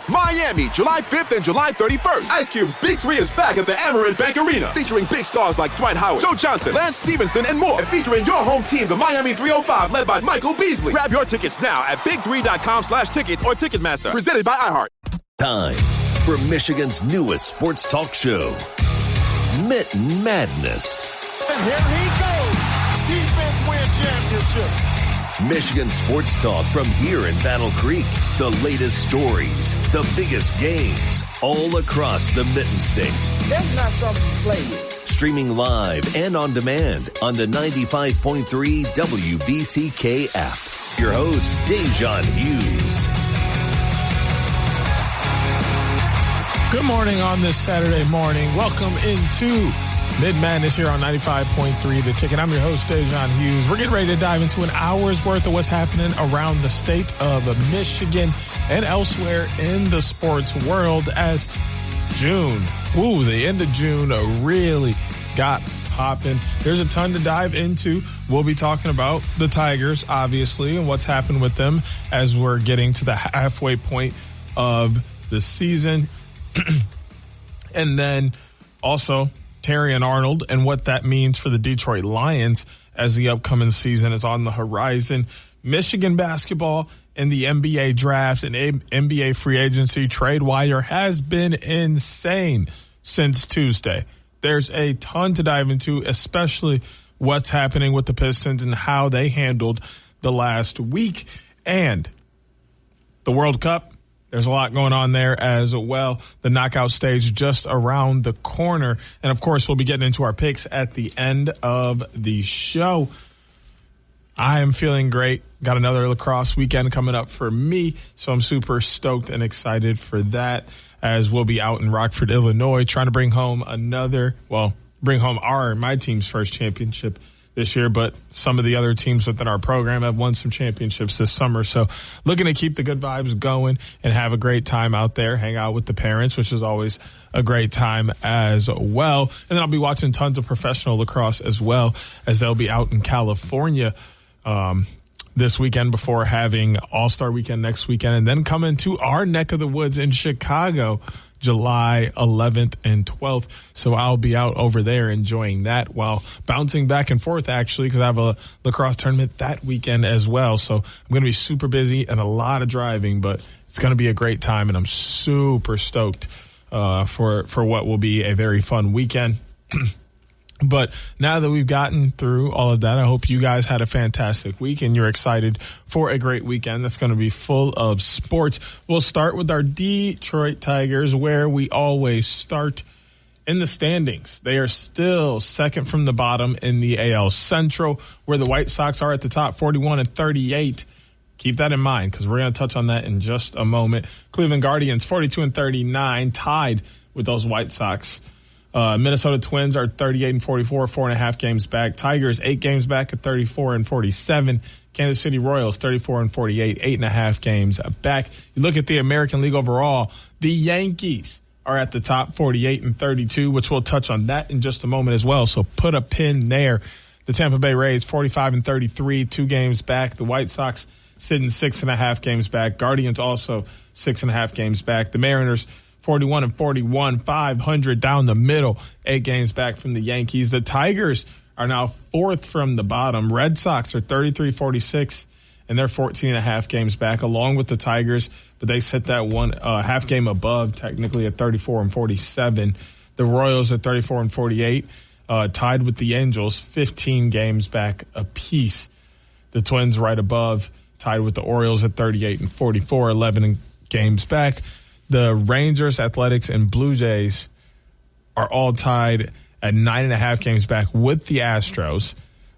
Miami, July 5th and July 31st. Ice Cube's Big 3 is back at the Amerant Bank Arena, featuring big stars like Dwight Howard, Joe Johnson, Lance Stevenson, and more. And featuring your home team, the Miami 305, led by Michael Beasley. Grab your tickets now at big3.com/tickets or Ticketmaster. Presented by iHeart. Time for Michigan's newest sports talk show, Mitten Madness. And here he goes. Defense win championship. Michigan sports talk from here in Battle Creek. The latest stories, the biggest games, all across the Mitten State. That's not something to play with. Streaming live and on demand on the 95.3 WBCK app. Your host, Da'Jzon Hughes. Good morning on this Saturday morning. Welcome into Mitten Madness here on 95.3 The Ticket. I'm your host, Da'Jzon Hughes. We're getting ready to dive into an hour's worth of what's happening around the state of Michigan and elsewhere in the sports world as June, the end of June really got popping. There's a ton to dive into. We'll be talking about the Tigers, obviously, and what's happened with them as we're getting to the halfway point of the season. And then also Terry and Arnold and what that means for the Detroit Lions as the upcoming season is on the horizon. Michigan basketball and the NBA draft and NBA free agency trade wire has been insane since Tuesday. There's a ton to dive into, especially what's happening with the Pistons and how they handled the last week. And the World Cup, there's a lot going on there as well. The knockout stage just around the corner. And, of course, we'll be getting into our picks at the end of the show. I am feeling great. Got another lacrosse weekend coming up for me, so I'm super stoked and excited for that as we'll be out in Rockford, Illinois, trying to bring home my team's first championship this year, but some of the other teams within our program have won some championships this summer. So looking to keep the good vibes going and have a great time out there, hang out with the parents, which is always a great time as well. And then I'll be watching tons of professional lacrosse as well as they'll be out in California this weekend before having All-Star Weekend next weekend and then coming to our neck of the woods in Chicago July 11th and 12th. So I'll be out over there enjoying that while bouncing back and forth, actually, because I have a lacrosse tournament that weekend as well. So I'm going to be super busy and a lot of driving, but it's going to be a great time, and I'm super stoked for what will be a very fun weekend. But now that we've gotten through all of that, I hope you guys had a fantastic week and you're excited for a great weekend that's going to be full of sports. We'll start with our Detroit Tigers, where we always start in the standings. They are still second from the bottom in the AL Central, where the White Sox are at the top, 41-38. Keep that in mind because we're going to touch on that in just a moment. Cleveland Guardians, 42-39, tied with those White Sox. Minnesota Twins are 38-44, 4.5 games back. Tigers 8 games back at 34-47. Kansas City Royals 34-48, 8.5 games back. You look at the American League overall, the Yankees are at the top, 48-32, which we'll touch on that in just a moment as well. So put a pin there. The Tampa Bay Rays 45-33, 2 games back. The White Sox sitting 6.5 games back. Guardians also 6.5 games back. The Mariners 41-41, 500 down the middle, 8 games back from the Yankees. The Tigers are now 4th from the bottom. Red Sox are 33-46, and they're 14.5 games back, along with the Tigers, but they set that one half game above, technically at 34-47. The Royals are 34-48, tied with the Angels, 15 games back apiece. The Twins right above, tied with the Orioles at 38-44, 11 games back. The Rangers, Athletics, and Blue Jays are all tied at 9.5 games back with the Astros,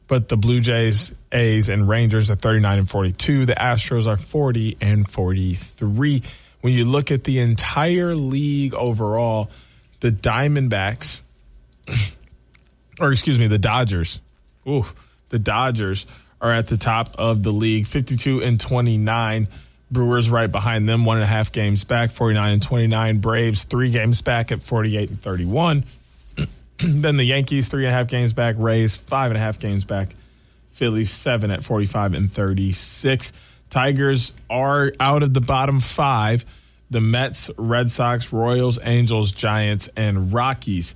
but the Blue Jays, A's, and Rangers are 39-42. The Astros are 40-43. When you look at the entire league overall, the Diamondbacks, the Dodgers. The Dodgers are at the top of the league, 52-29. Brewers right behind them, 1.5 games back, 49-29. Braves 3 games back at 48-31. Then the Yankees 3.5 games back. Rays 5.5 games back. Phillies 7 at 45-36. Tigers are out of the bottom 5, The Mets, Red Sox, Royals, Angels, Giants, and Rockies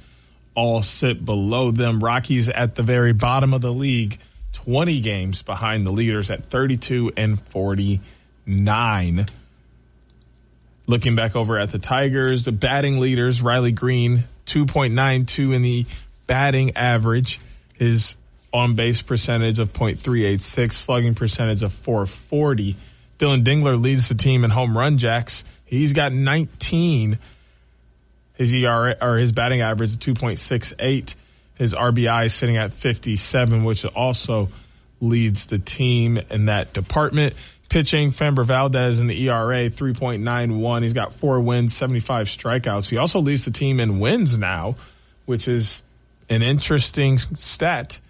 all sit below them. Rockies at the very bottom of the league, 20 games behind the leaders at 32 and 49. Looking back over at the Tigers, the batting leaders, Riley Green, 2.92 in the batting average. His on-base percentage of .386, slugging percentage of .440. Dylan Dingler leads the team in home run jacks. He's got 19. His ERA or his batting average of 2.68. His RBI is sitting at 57, which also leads the team in that department. Pitching, Framber Valdez in the ERA, 3.91. He's got 4 wins, 75 strikeouts. He also leads the team in wins now, which is an interesting stat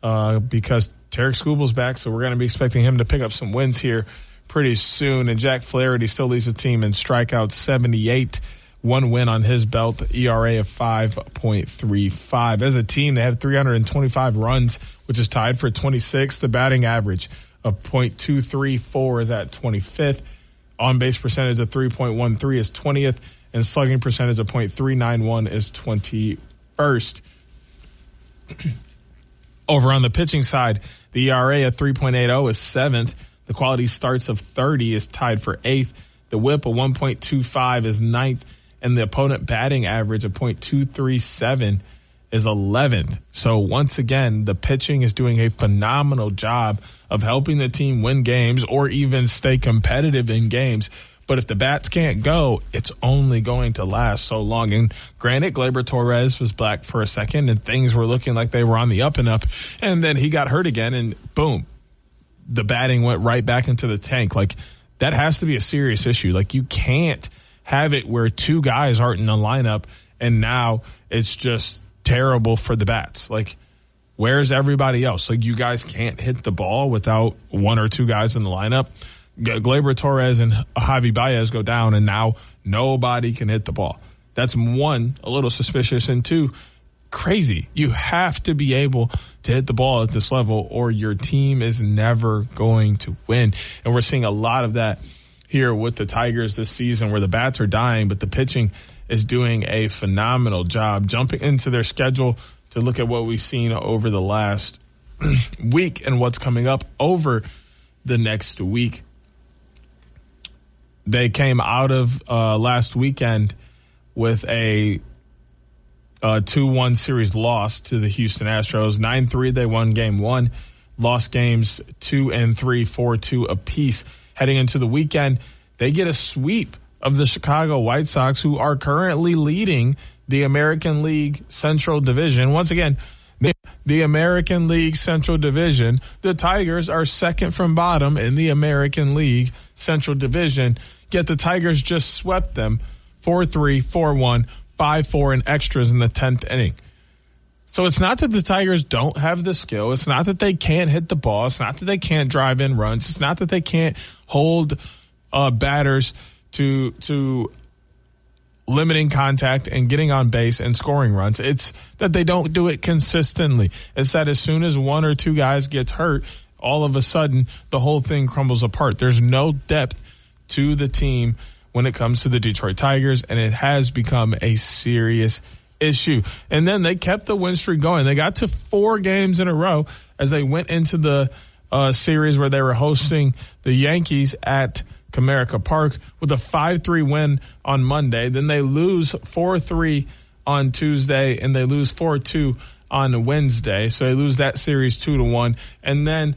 because Tarek Skubal's back, so we're going to be expecting him to pick up some wins here pretty soon. And Jack Flaherty still leads the team in strikeouts, 78. 1 win on his belt, ERA of 5.35. As a team, they have 325 runs, which is tied for 26th. The batting average of .234 is at 25th. On-base percentage of 3.13 is 20th. And slugging percentage of .391 is 21st. Over on the pitching side, the ERA of 3.80 is 7th. The quality starts of 30 is tied for 8th. The whip of 1.25 is 9th. And the opponent batting average of .237 is 11th. So once again, the pitching is doing a phenomenal job of helping the team win games or even stay competitive in games. But if the bats can't go, it's only going to last so long. And granted, Gleyber Torres was back for a second and things were looking like they were on the up and up. And then he got hurt again and boom, the batting went right back into the tank. Like, that has to be a serious issue. Like, you can't have it where 2 guys aren't in the lineup and now it's just terrible for the bats. Like, where's everybody else? Like, you guys can't hit the ball without 1 or 2 guys in the lineup. Gleyber Torres and Javi Baez go down and now nobody can hit the ball. That's 1, a little suspicious, and 2, crazy. You have to be able to hit the ball at this level or your team is never going to win. And we're seeing a lot of that here with the Tigers this season where the bats are dying, but the pitching is doing a phenomenal job. Jumping into their schedule to look at what we've seen over the last week and what's coming up over the next week. They came out of last weekend with a 2-1 series loss to the Houston Astros. 9-3, they won game 1. Lost games 2 and 3, 4-2 apiece. Heading into the weekend, they get a sweep of the Chicago White Sox, who are currently leading the American League Central Division. Once again, the American League Central Division, the Tigers are second from bottom in the American League Central Division, yet the Tigers just swept them 4-3, 4-1, 5-4 in extras in the 10th inning. So it's not that the Tigers don't have the skill. It's not that they can't hit the ball. It's not that they can't drive in runs. It's not that they can't hold batters to limiting contact and getting on base and scoring runs. It's that they don't do it consistently. It's that as soon as 1 or 2 guys gets hurt, all of a sudden the whole thing crumbles apart. There's no depth to the team when it comes to the Detroit Tigers, and it has become a serious issue. And then they kept the win streak going. They got to 4 games in a row as they went into the series where they were hosting the Yankees at Comerica Park with a 5-3 win on Monday. Then they lose 4-3 on Tuesday and they lose 4-2 on Wednesday. So they lose that series 2-1. And then,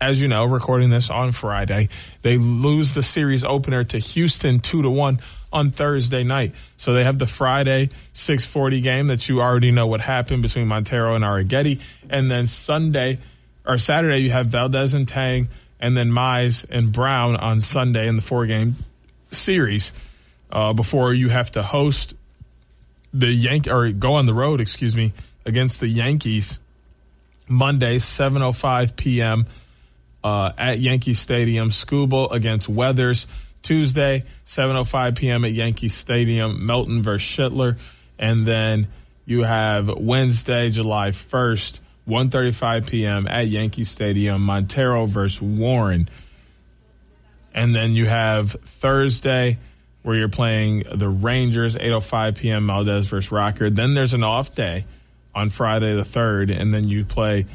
as you know, recording this on Friday, they lose the series opener to Houston 2-1 on Thursday night. So they have the Friday 6:40 game that you already know what happened between Montero and Arrighetti. And then Saturday, you have Valdez and Tang, and then Mize and Brown on Sunday in the 4-game series before you have to host go on the road, against the Yankees Monday, 7:05 p.m. At Yankee Stadium. Skubal against Weathers. Tuesday, 7:05 p.m. at Yankee Stadium, Melton versus Schittler. And then you have Wednesday, July 1st, 1:35 p.m. at Yankee Stadium, Montero versus Warren. And then you have Thursday, where you're playing the Rangers, 8:05 p.m. Valdez versus Rocker. Then there's an off day on Friday the 3rd, and then you play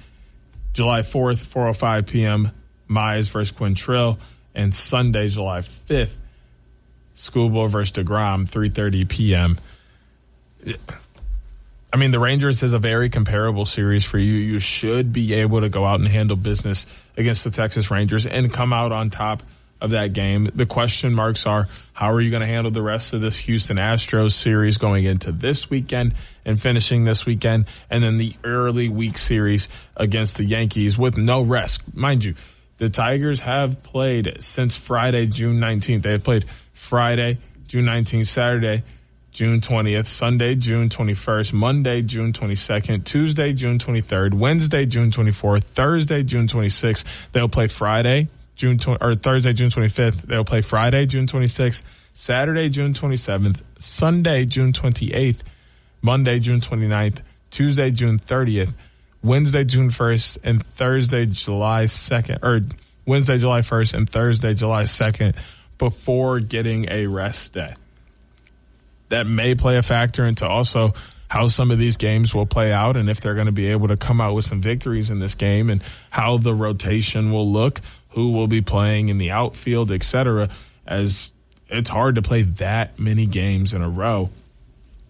July 4th, 4:05 p.m. Mize versus Quintrill, and Sunday, July 5th, Schoolboy versus DeGrom, 3:30 p.m. I mean, the Rangers is a very comparable series for you. You should be able to go out and handle business against the Texas Rangers and come out on top of that game. The question marks are, how are you going to handle the rest of this Houston Astros series going into this weekend and finishing this weekend, and then the early week series against the Yankees with no rest. Mind you, the Tigers have played since Friday, June 19th. They have played Friday, June 19th, Saturday, June 20th, Sunday, June 21st, Monday, June 22nd, Tuesday, June 23rd, Wednesday, June 24th, Thursday, June 26th. They'll play Friday, Thursday, June 25th. They'll play Friday, June 26th, Saturday, June 27th, Sunday, June 28th, Monday, June 29th, Tuesday, June 30th, Wednesday, June 1st, and Thursday, July 2nd, or Wednesday, July 1st, and Thursday, July 2nd, before getting a rest day. That may play a factor into also how some of these games will play out, and if they're going to be able to come out with some victories in this game, and how the rotation will look, who will be playing in the outfield, etc., as it's hard to play that many games in a row.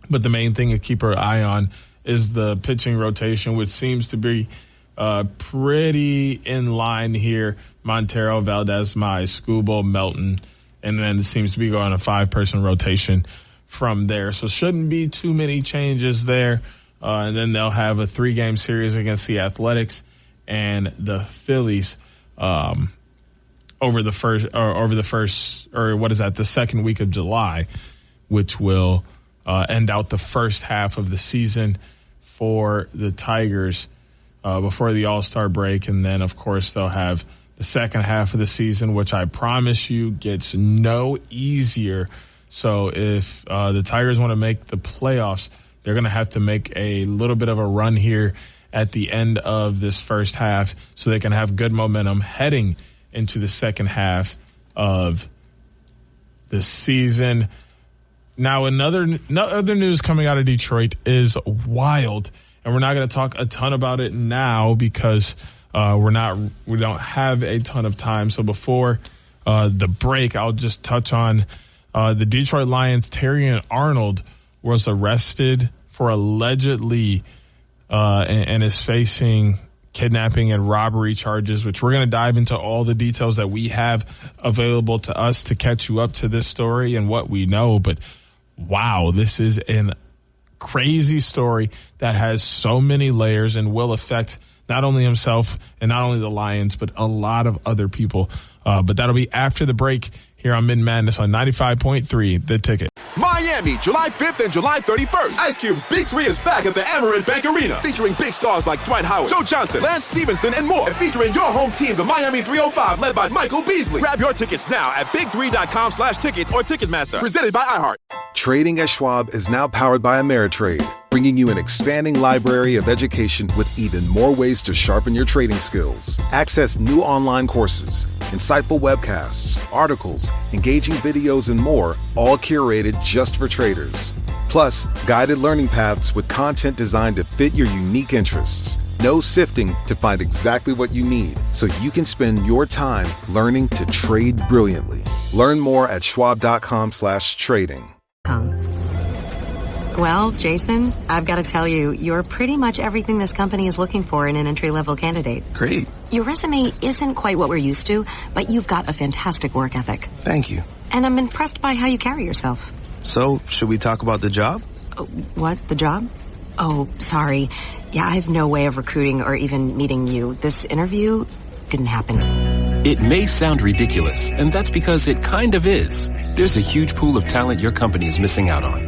But the main thing to keep our eye on is the pitching rotation, which seems to be pretty in line here. Montero, Valdez, Mize, Skubal, Melton, and then it seems to be going a 5-person rotation from there. So shouldn't be too many changes there. And then they'll have a 3-game series against the Athletics and the Phillies the second week of July, which will end out the first half of the season for the Tigers before the All-Star break. And then, of course, they'll have the second half of the season, which I promise you gets no easier. So if the Tigers want to make the playoffs, they're going to have to make a little bit of a run here at the end of this first half so they can have good momentum heading into the second half of the season. Now, other news coming out of Detroit is wild, and we're not going to talk a ton about it now because we don't have a ton of time. So before the break, I'll just touch on the Detroit Lions. Terrion Arnold was arrested for allegedly and is facing kidnapping and robbery charges, which we're going to dive into all the details that we have available to us to catch you up to this story and what we know. But wow, this is a crazy story that has so many layers and will affect not only himself and not only the Lions, but a lot of other people. But that'll be after the break here on Mitten Madness on 95.3 The Ticket. Miami, July 5th and July 31st. Ice Cube's Big 3 is back at the Amerant Bank Arena, featuring big stars like Dwight Howard, Joe Johnson, Lance Stevenson, and more. And featuring your home team, the Miami 305, led by Michael Beasley. Grab your tickets now at big3.com/tickets or Ticketmaster. Presented by iHeart. Trading at Schwab is now powered by Ameritrade, bringing you an expanding library of education with even more ways to sharpen your trading skills. Access new online courses, insightful webcasts, articles, engaging videos, and more, all curated just for traders. Plus, guided learning paths with content designed to fit your unique interests. No sifting to find exactly what you need, so you can spend your time learning to trade brilliantly. Learn more at schwab.com/trading. Well, Jason, I've got to tell you, you're pretty much everything this company is looking for in an entry-level candidate. Great. Your resume isn't quite what we're used to, but you've got a fantastic work ethic. Thank you. And I'm impressed by how you carry yourself. So, should we talk about the job? What? The job? Oh, sorry. Yeah, I have no way of recruiting or even meeting you. This interview didn't happen. It may sound ridiculous, and that's because it kind of is. There's a huge pool of talent your company is missing out on.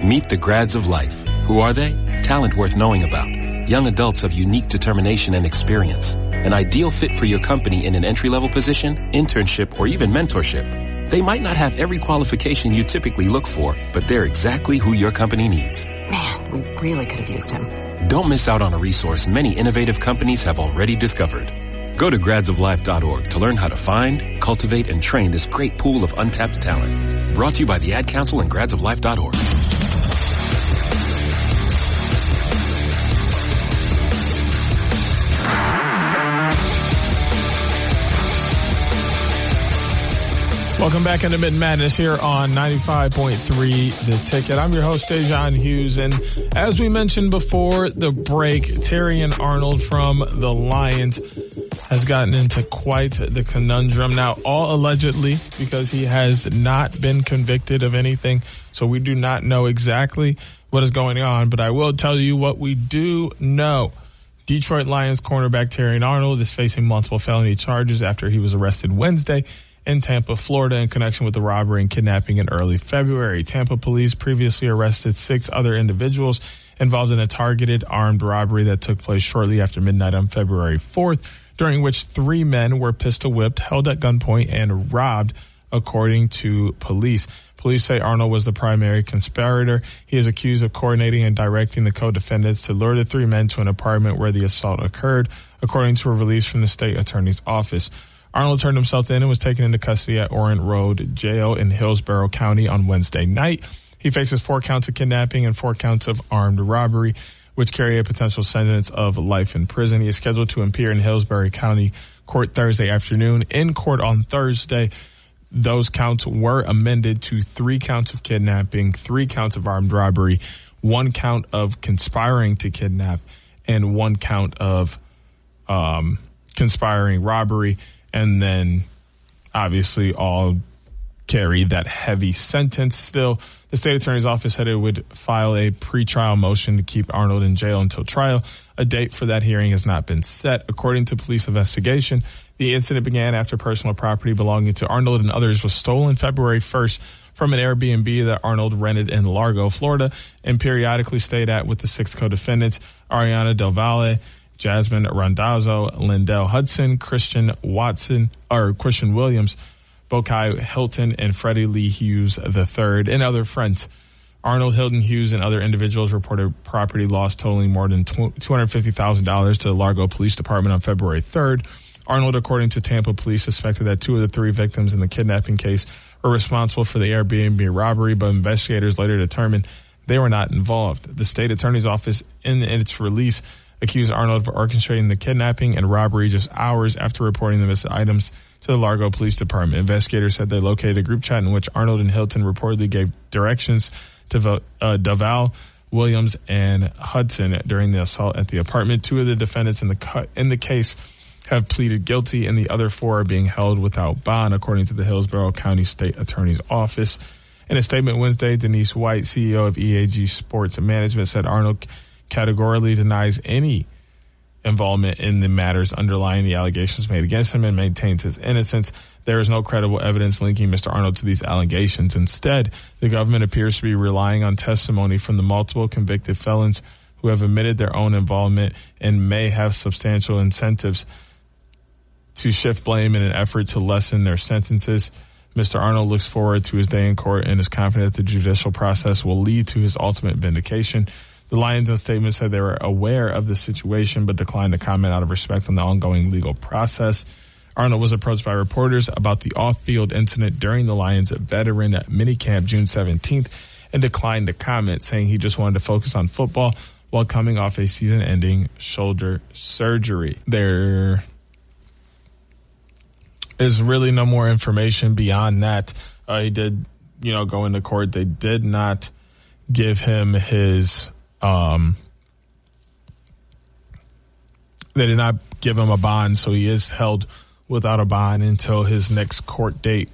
Meet the grads of life. Who are they? Talent worth knowing about. Young adults of unique determination and experience. An ideal fit for your company in an entry-level position, internship, or even mentorship. They might not have every qualification you typically look for, but they're exactly who your company needs. Man, we really could have used him. Don't miss out on a resource many innovative companies have already discovered. Go to gradsoflife.org to learn how to find, cultivate, and train this great pool of untapped talent. Brought to you by the Ad Council and gradsoflife.org. Welcome back into Mitten Madness here on 95.3 The Ticket. I'm your host, Da'Jzon Hughes, and as we mentioned before the break, Terrion Arnold from the Lions has gotten into quite the conundrum. Now, all allegedly, because he has not been convicted of anything, so we do not know exactly what is going on, but I will tell you what we do know. Detroit Lions cornerback Terrion Arnold is facing multiple felony charges after he was arrested Wednesday in Tampa, Florida, in connection with the robbery and kidnapping in early February. Tampa police previously arrested 6 other individuals involved in a targeted armed robbery that took place shortly after midnight on February 4th, during which 3 men were pistol whipped, held at gunpoint, and robbed, according to police. Police say Arnold was the primary conspirator. He is accused of coordinating and directing the co-defendants to lure the 3 men to an apartment where the assault occurred, according to a release from the state attorney's office. Arnold turned himself in and was taken into custody at Orient Road Jail in Hillsborough County on Wednesday night. He faces 4 counts of kidnapping and 4 counts of armed robbery, which carry a potential sentence of life in prison. He is scheduled to appear in Hillsborough County Court Thursday afternoon. In court on Thursday, those counts were amended to 3 counts of kidnapping, 3 counts of armed robbery, 1 count of conspiring to kidnap, and 1 count of conspiring robbery. And then, obviously, all carry that heavy sentence. Still, the state attorney's office said it would file a pretrial motion to keep Arnold in jail until trial. A date for that hearing has not been set. According to police investigation, the incident began after personal property belonging to Arnold and others was stolen February 1st from an Airbnb that Arnold rented in Largo, Florida, and periodically stayed at with the 6 co-defendants, Ariana Del Valle, Jasmine Randazzo, Lindell Hudson, Christian Williams, Bokai Hilton, and Freddie Lee Hughes III, and other friends. Arnold, Hilton, Hughes, and other individuals reported property loss totaling more than $250,000 to the Largo Police Department on February 3rd. Arnold, according to Tampa police, suspected that 2 of the 3 victims in the kidnapping case were responsible for the Airbnb robbery, but investigators later determined they were not involved. The state attorney's office, in its release, accused Arnold of orchestrating the kidnapping and robbery just hours after reporting the missing items to the Largo Police Department. Investigators said they located a group chat in which Arnold and Hilton reportedly gave directions to Deval, Williams, and Hudson during the assault at the apartment. 2 of the defendants in the case have pleaded guilty, and the other 4 are being held without bond, according to the Hillsborough County State Attorney's Office. In a statement Wednesday, Denise White, CEO of EAG Sports Management, said Arnold categorically denies any involvement in the matters underlying the allegations made against him and maintains his innocence. There is no credible evidence linking Mr. Arnold to these allegations. Instead, the government appears to be relying on testimony from the multiple convicted felons who have admitted their own involvement and may have substantial incentives to shift blame in an effort to lessen their sentences. Mr. Arnold looks forward to his day in court and is confident the judicial process will lead to his ultimate vindication. The Lions in a statement said they were aware of the situation but declined to comment out of respect on the ongoing legal process. Arnold was approached by reporters about the off-field incident during the Lions veteran minicamp June 17th and declined to comment, saying he just wanted to focus on football while coming off a season-ending shoulder surgery. There is really no more information beyond that. He did, go into court. They did not give him his... They did not give him a bond, so he is held without a bond until his next court date,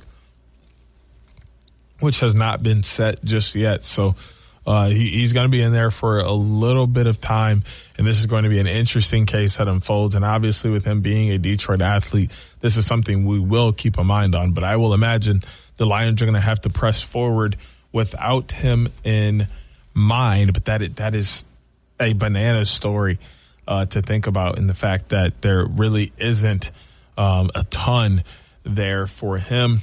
which has not been set just yet. So he's going to be in there for a little bit of time, and this is going to be an interesting case that unfolds. And obviously, with him being a Detroit athlete, this is something we will keep a mind on. But I will imagine the Lions are going to have to press forward without him in mind, but that is a banana story to think about, in the fact that there really isn't a ton there for him.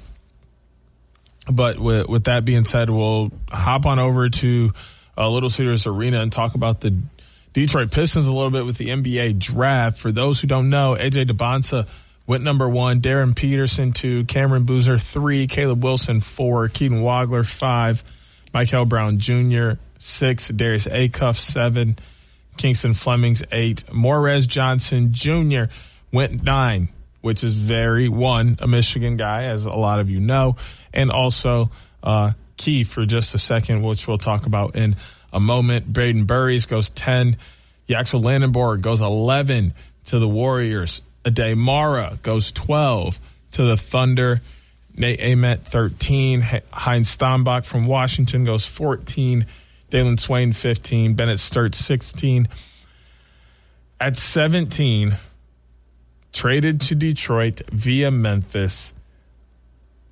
But with that being said, we'll hop on over to Little Caesars Arena and talk about the Detroit Pistons a little bit with the NBA draft. For those who don't know, AJ DeBonsa went number 1, Darren Peterson 2, Cameron Boozer 3, Caleb Wilson 4, Keaton Wagler 5, Michael Brown Jr. 6, Darius Acuff 7, Kingston Flemings 8, Morez Johnson Jr. went 9, which is a Michigan guy, as a lot of you know, and also key for just a second, which we'll talk about in a moment. Braden Burries goes 10. Yaxel Landenborg goes 11 to the Warriors. Ade Mara goes 12 to the Thunder. Nate Ament 13. Heinz Stambach from Washington goes 14. Dalen Swain 15. Bennett Sturt 16. At 17, traded to Detroit via Memphis,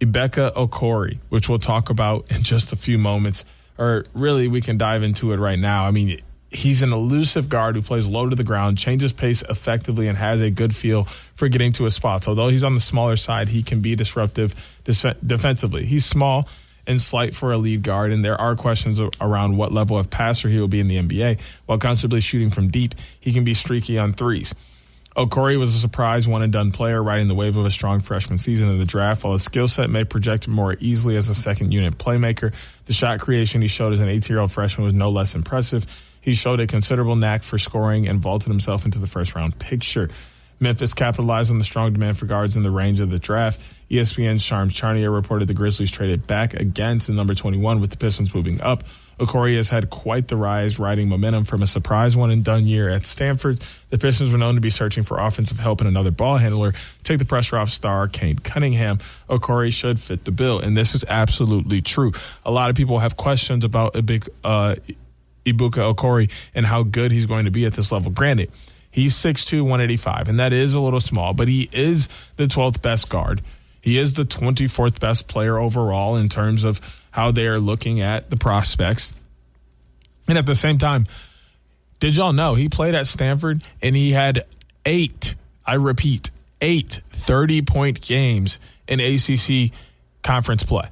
Ibeka Okori, which we'll talk about in just a few moments. Or really, we can dive into it right now. I mean, he's an elusive guard who plays low to the ground, changes pace effectively, and has a good feel for getting to his spots. Although he's on the smaller side, he can be disruptive defensively. He's small and slight for a lead guard, and there are questions around what level of passer he will be in the NBA. While comfortably shooting from deep, he can be streaky on threes. Okori was a surprise one-and-done player, riding the wave of a strong freshman season in the draft. While his skill set may project more easily as a second-unit playmaker, the shot creation he showed as an 18-year-old freshman was no less impressive. He showed a considerable knack for scoring and vaulted himself into the first-round picture. Memphis capitalized on the strong demand for guards in the range of the draft. ESPN's Sharms Charnier reported the Grizzlies traded back again to number 21 with the Pistons moving up. Okori has had quite the rise, riding momentum from a surprise one-and-done year at Stanford. The Pistons were known to be searching for offensive help and another ball handler. Take the pressure off star Cade Cunningham. Okori should fit the bill, and this is absolutely true. A lot of people have questions about Ibuka Okori and how good he's going to be at this level. Granted, he's 6'2", 185, and that is a little small, but he is the 12th best guard. He is the 24th best player overall in terms of how they are looking at the prospects. And at the same time, did y'all know he played at Stanford and he had 8 30-point games in ACC conference play.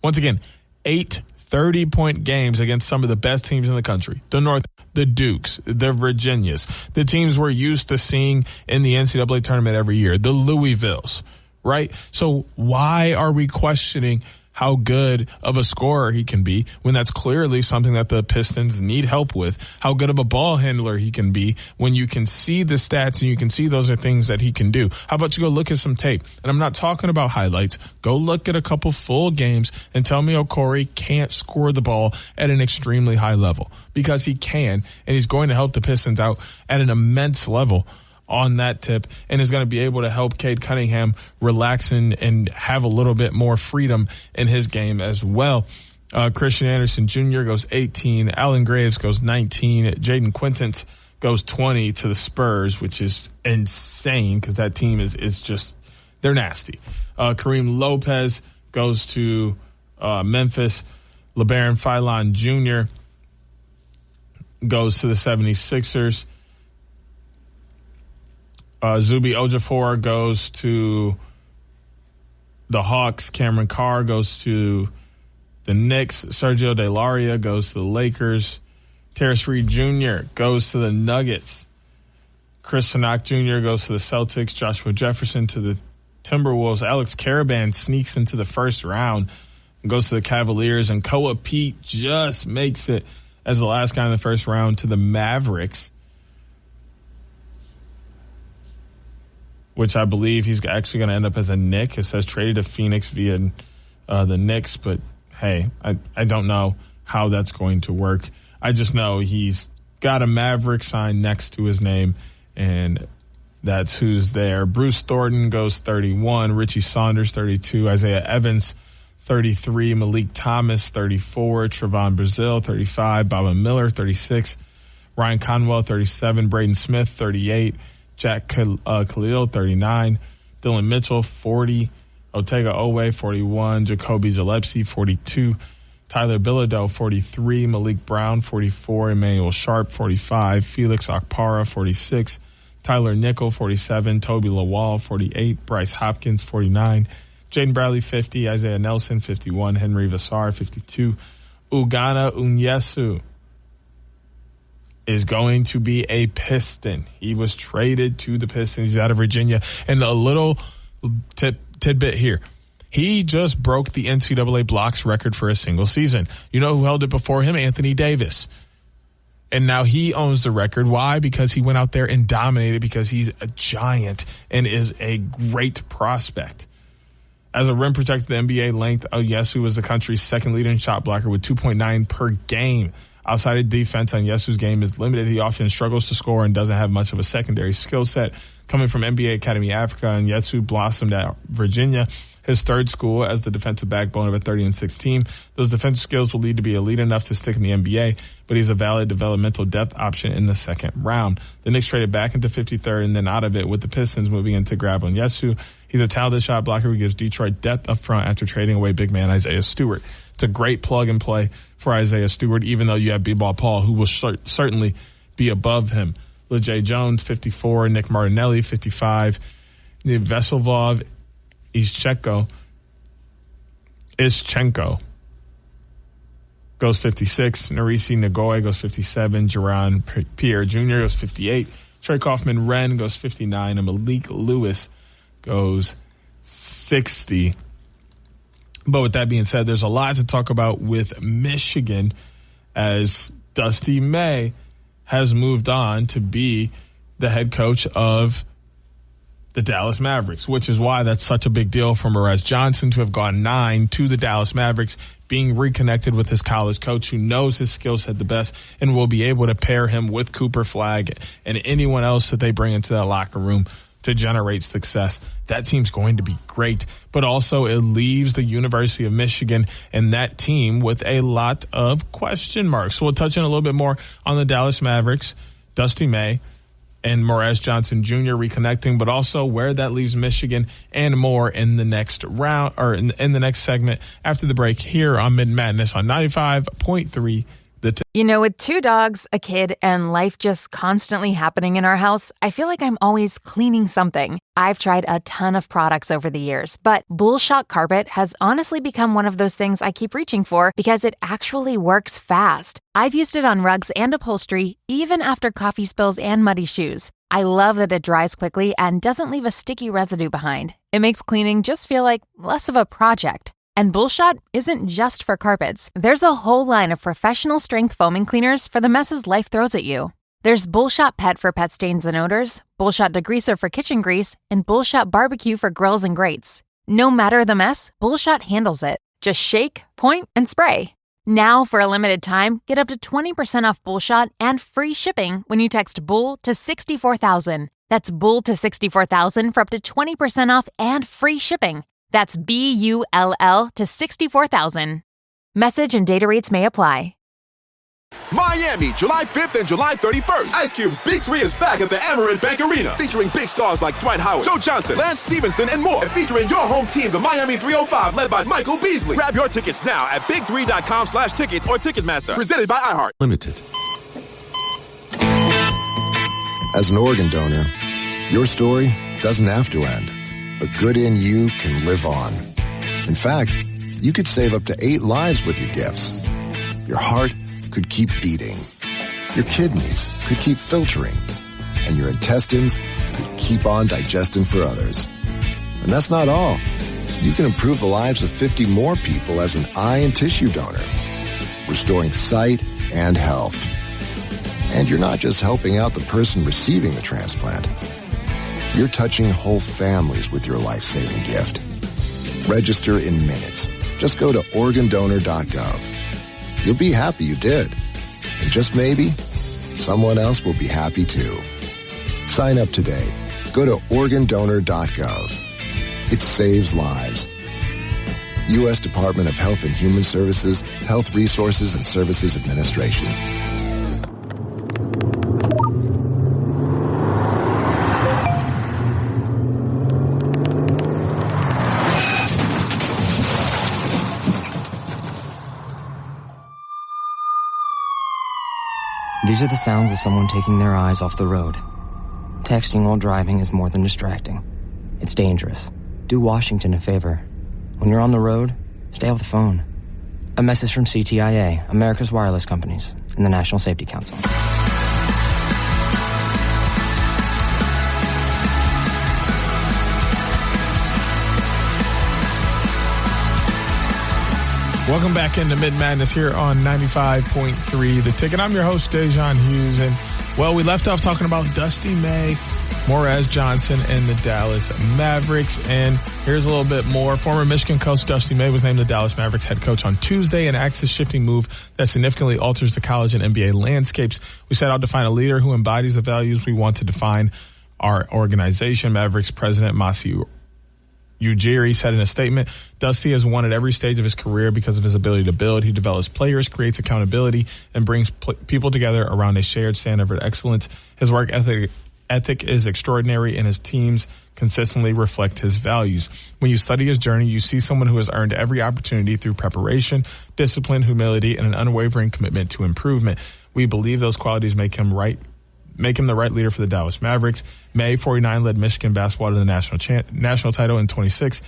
Once again, 8 30-point games against some of the best teams in the country. The North, the Dukes, the Virginias, the teams we're used to seeing in the NCAA tournament every year, the Louisvilles, right? So why are we questioning how good of a scorer he can be when that's clearly something that the Pistons need help with? How good of a ball handler he can be when you can see the stats and you can see those are things that he can do. How about you go look at some tape? And I'm not talking about highlights. Go look at a couple full games and tell me Okori can't score the ball at an extremely high level, because he can, and he's going to help the Pistons out at an immense level on that tip, and is going to be able to help Cade Cunningham relax and have a little bit more freedom in his game as well. Christian Anderson Jr. goes 18. Allen Graves goes 19. Jaden Quintance goes 20 to the Spurs, which is insane because that team is just, they're nasty. Kareem Lopez goes to Memphis. LeBaron Philon Jr. goes to the 76ers. Zubi Ejiofor goes to the Hawks. Cameron Carr goes to the Knicks. Sergio Delaria goes to the Lakers. Terrence Reed Jr. goes to the Nuggets. Chris Sanak Jr. goes to the Celtics. Joshua Jefferson to the Timberwolves. Alex Caravan sneaks into the first round and goes to the Cavaliers. And Koa Pete just makes it as the last guy in the first round to the Mavericks, which I believe he's actually going to end up as a Knick. It says traded to Phoenix via the Knicks, but hey, I don't know how that's going to work. I just know he's got a Maverick sign next to his name, and that's who's there. Bruce Thornton goes 31, Richie Saunders 32, Isaiah Evans 33, Malik Thomas 34, Trevon Brazile 35, Baba Miller 36, Ryan Conwell 37, Braden Smith 38, Jack Khalil, 39. Dylan Mitchell, 40. Otega Owe, 41. Jacoby Gillespie, 42. Tyler Bilodeau, 43. Malik Brown, 44. Emmanuel Sharp, 45. Felix Okpara, 46. Tyler Nickel, 47. Toby Lawal, 48. Bryce Hopkins, 49. Jaden Bradley, 50. Isaiah Nelson, 51. Henry Vassar, 52. Ugana Unyesu is going to be a Piston. He was traded to the Pistons. He's out of Virginia. And a little tidbit here. He just broke the NCAA blocks record for a single season. You know who held it before him? Anthony Davis. And now he owns the record. Why? Because he went out there and dominated, because he's a giant and is a great prospect. As a rim protector, the NBA length, Yesu was the country's second leading shot blocker with 2.9 per game. Outside of defense on Yesu's game is limited. He often struggles to score and doesn't have much of a secondary skill set. Coming from NBA Academy Africa, and Yesu blossomed at Virginia, his third school, as the defensive backbone of a 30-6 team. Those defensive skills will lead to be elite enough to stick in the NBA, but he's a valid developmental depth option in the second round. The Knicks traded back into 53rd and then out of it, with the Pistons moving in to grab on Yesu. He's a talented shot blocker who gives Detroit depth up front after trading away big man Isaiah Stewart. It's a great plug and play for Isaiah Stewart, even though you have B-Ball Paul, who will certainly be above him. LeJay Jones, 54. Nick Martinelli, 55. Veselov Ischenko goes 56. Narisi Nagoya goes 57. Jerron Pierre Jr. goes 58. Trey Kaufman-Renn goes 59. And Malik Lewis goes 60. But with that being said, there's a lot to talk about with Michigan, as Dusty May has moved on to be the head coach of the Dallas Mavericks, which is why that's such a big deal for Morez Johnson to have gone 9 to the Dallas Mavericks, being reconnected with his college coach who knows his skill set the best and will be able to pair him with Cooper Flagg and anyone else that they bring into that locker room to generate success. That team's going to be great, but also it leaves the University of Michigan and that team with a lot of question marks. So we'll touch in a little bit more on the Dallas Mavericks, Dusty May, and Morez Johnson Jr. reconnecting, but also where that leaves Michigan and more in the next round, or in the next segment after the break here on Mitten Madness on 95.3. You know, with 2 dogs, a kid, and life just constantly happening in our house, I feel like I'm always cleaning something. I've tried a ton of products over the years, but Bullshot Carpet has honestly become one of those things I keep reaching for because it actually works fast. I've used it on rugs and upholstery, even after coffee spills and muddy shoes. I love that it dries quickly and doesn't leave a sticky residue behind. It makes cleaning just feel like less of a project. And Bullshot isn't just for carpets. There's a whole line of professional strength foaming cleaners for the messes life throws at you. There's Bullshot Pet for pet stains and odors, Bullshot Degreaser for kitchen grease, and Bullshot Barbecue for grills and grates. No matter the mess, Bullshot handles it. Just shake, point, and spray. Now, for a limited time, get up to 20% off Bullshot and free shipping when you text BULL to 64,000. That's BULL to 64,000 for up to 20% off and free shipping. That's BULL to 64,000. Message and data rates may apply. Miami, July 5th and July 31st. Ice Cube's Big 3 is back at the Amerant Bank Arena, featuring big stars like Dwight Howard, Joe Johnson, Lance Stevenson, and more. And featuring your home team, the Miami 305, led by Michael Beasley. Grab your tickets now at big3.com/tickets or Ticketmaster. Presented by iHeart. Limited. As an organ donor, your story doesn't have to end. The good in you can live on. In fact, you could save up to 8 lives with your gifts. Your heart could keep beating. Your kidneys could keep filtering. And your intestines could keep on digesting for others. And that's not all. You can improve the lives of 50 more people as an eye and tissue donor, restoring sight and health. And you're not just helping out the person receiving the transplant. You're touching whole families with your life-saving gift. Register in minutes. Just go to organdonor.gov. You'll be happy you did. And just maybe, someone else will be happy too. Sign up today. Go to organdonor.gov. It saves lives. U.S. Department of Health and Human Services, Health Resources and Services Administration. These are the sounds of someone taking their eyes off the road. Texting while driving is more than distracting. It's dangerous. Do Washington a favor. When you're on the road, stay off the phone. A message from CTIA, America's wireless companies, and the National Safety Council. Welcome back into Mitten Madness here on 95.3 The Ticket. I'm your host, Da'Jzon Hughes. And, well, we left off talking about Dusty May, Morez Johnson, and the Dallas Mavericks. And here's a little bit more. Former Michigan coach Dusty May was named the Dallas Mavericks head coach on Tuesday, an axis-shifting move that significantly alters the college and NBA landscapes. We set out to find a leader who embodies the values we want to define our organization. Mavericks president Masai Ujiri said in a statement, Dusty has won at every stage of his career because of his ability to build. He develops players, creates accountability, and brings people together around a shared standard of excellence. His work ethic is extraordinary, and his teams consistently reflect his values. When you study his journey, you see someone who has earned every opportunity through preparation, discipline, humility, and an unwavering commitment to improvement. We believe those qualities make him the right leader for the Dallas Mavericks. May 49 led Michigan basketball to the national title in 26.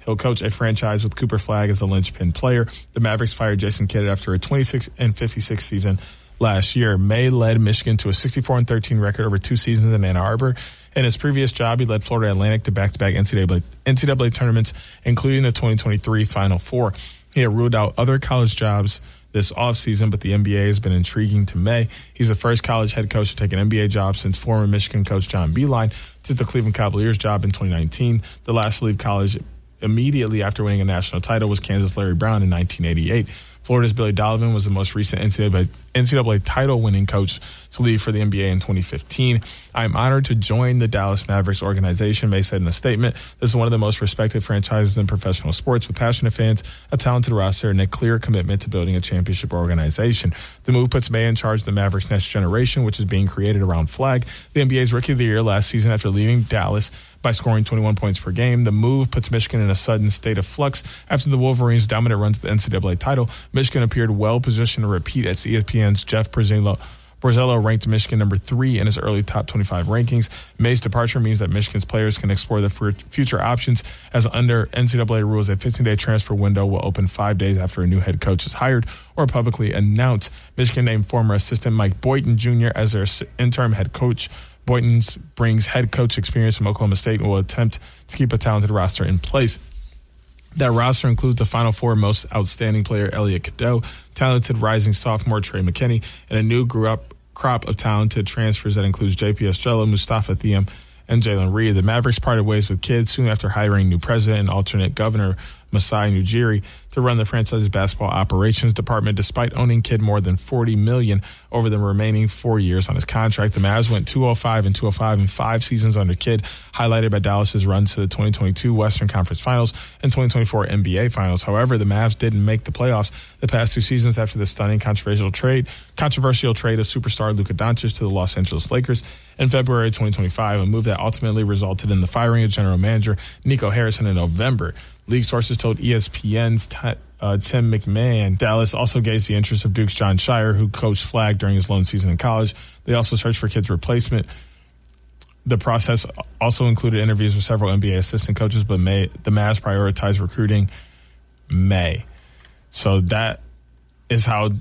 He'll coach a franchise with Cooper Flagg as the linchpin player. The Mavericks fired Jason Kidd after a 26-56 season last year. May led Michigan to a 64-13 record over 2 seasons in Ann Arbor. In his previous job, he led Florida Atlantic to back-to-back NCAA tournaments, including the 2023 Final Four. He had ruled out other college jobs this offseason, but the NBA has been intriguing to May. He's the first college head coach to take an NBA job since former Michigan coach John Beilein took the Cleveland Cavaliers job in 2019. The last to leave college immediately after winning a national title was Kansas' Larry Brown in 1988. Florida's Billy Donovan was the most recent NCAA title-winning coach to leave for the NBA in 2015. I'm honored to join the Dallas Mavericks organization, May said in a statement. This is one of the most respected franchises in professional sports with passionate fans, a talented roster, and a clear commitment to building a championship organization. The move puts May in charge of the Mavericks' next generation, which is being created around Flagg, the NBA's Rookie of the Year last season after leaving Dallas by scoring 21 points per game. The move puts Michigan in a sudden state of flux after the Wolverines' dominant run to the NCAA title. Michigan appeared well-positioned to repeat as ESPN's Jeff Borzello ranked Michigan number 3 in his early top 25 rankings. May's departure means that Michigan's players can explore their future options, as under NCAA rules, a 15-day transfer window will open 5 days after a new head coach is hired or publicly announced. Michigan named former assistant Mike Boynton Jr. as their interim head coach. Boynton brings head coach experience from Oklahoma State and will attempt to keep a talented roster in place. That roster includes the Final Four most outstanding player Elliot Cadeau, talented rising sophomore Trey McKinney, and a new crop of talented transfers that includes JPS Jello, Mustafa Thiem, and Jalen Reed. The Mavericks parted ways with Kidd soon after hiring new president and alternate governor Masai Ujiri to run the franchise's basketball operations department. Despite owning Kidd more than $40 million over the remaining 4 years on his contract, the Mavs went 205-205 in 5 seasons under Kidd, highlighted by Dallas's run to the 2022 Western Conference Finals and 2024 NBA Finals. However, the Mavs didn't make the playoffs the past 2 seasons after the stunning controversial trade of superstar Luka Doncic to the Los Angeles Lakers in February 2025, a move that ultimately resulted in the firing of general manager Nico Harrison in November. League sources told ESPN's Tim McMahon Dallas also gauged the interest of Duke's John Shire, who coached Flagg during his lone season in college. They also searched for Kidd's replacement. The process also included interviews with several NBA assistant coaches, but the Mavs prioritized recruiting May. So that is how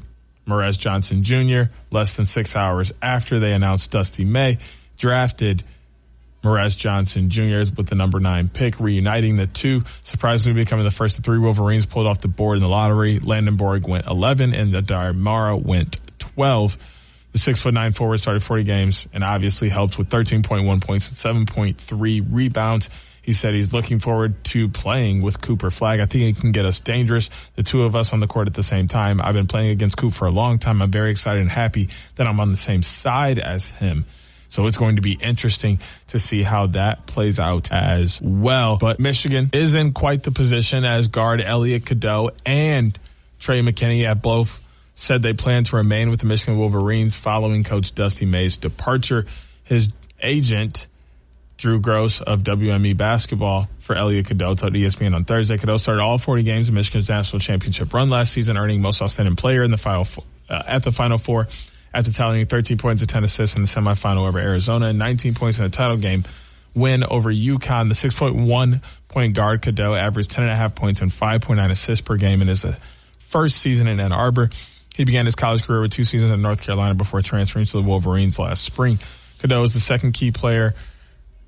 Morez Johnson Jr., less than 6 hours after they announced Dusty May, drafted Morez Johnson Jr. with the number 9 pick, reuniting the two, surprisingly becoming the first of 3 Wolverines pulled off the board in the lottery. Landenborg went 11 and Adar Mara went 12. The 6'9" forward started 40 games and obviously helped with 13.1 points and 7.3 rebounds. He said he's looking forward to playing with Cooper Flagg. I think he can get us dangerous, the two of us on the court at the same time. I've been playing against Coop for a long time. I'm very excited and happy that I'm on the same side as him. So it's going to be interesting to see how that plays out as well. But Michigan is in quite the position, as guard Elliot Cadeau and Trey McKinney have both said they plan to remain with the Michigan Wolverines following Coach Dusty May's departure. His agent, Drew Gross of WME Basketball for Elliot Cadeau, told ESPN on Thursday, Cadeau started all 40 games in Michigan's national championship run last season, earning most outstanding player in the at the Final Four, after tallying 13 points and 10 assists in the semifinal over Arizona and 19 points in a title game win over UConn. The 6.1 point guard Cadeau averaged 10.5 points and 5.9 assists per game in his first season in Ann Arbor. He began his college career with 2 seasons in North Carolina before transferring to the Wolverines last spring. Cadeau is the second key player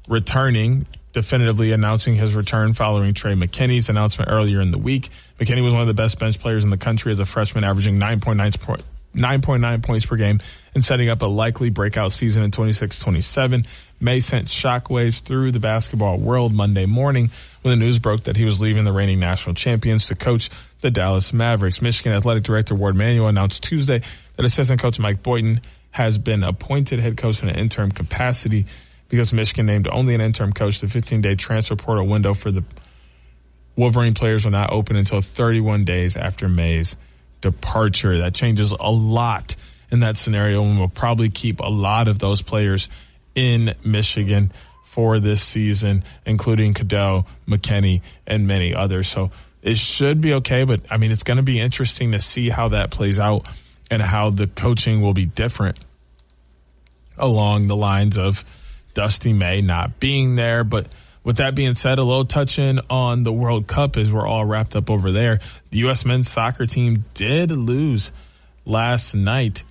returning, definitively announcing his return following Trey McKinney's announcement earlier in the week. McKinney was one of the best bench players in the country as a freshman, averaging 9.9 points per game and setting up a likely breakout season in 26-27. May sent shockwaves through the basketball world Monday morning when the news broke that he was leaving the reigning national champions to coach the Dallas Mavericks. Michigan Athletic Director Ward Manuel announced Tuesday that assistant coach Mike Boynton has been appointed head coach in an interim capacity because Michigan named only an interim coach. The 15-day transfer portal window for the Wolverine players will not open until 31 days after May's departure. That changes a lot in that scenario, and we'll probably keep a lot of those players in Michigan for this season, including Cadeau, McKinney, and many others. So it should be okay, but I mean, it's going to be interesting to see how that plays out and how the coaching will be different along the lines of Dusty May not being there. But with that being said, a little touch in on the World Cup as we're all wrapped up over there. The U.S. men's soccer team did lose last night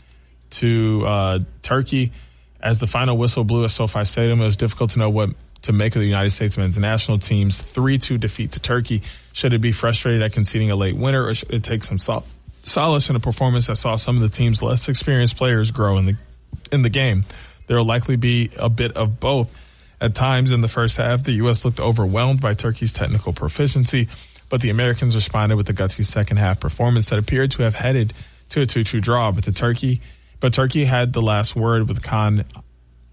to Turkey. As the final whistle blew at SoFi Stadium, it was difficult to know what to make of the United States men's national team's 3-2 defeat to Turkey. Should it be frustrated at conceding a late winner, or should it take some solace in a performance that saw some of the team's less experienced players grow in the game? There will likely be a bit of both. At times in the first half, the U.S. looked overwhelmed by Turkey's technical proficiency, but the Americans responded with a gutsy second half performance that appeared to have headed to a 2-2 draw. But Turkey had the last word with Kaan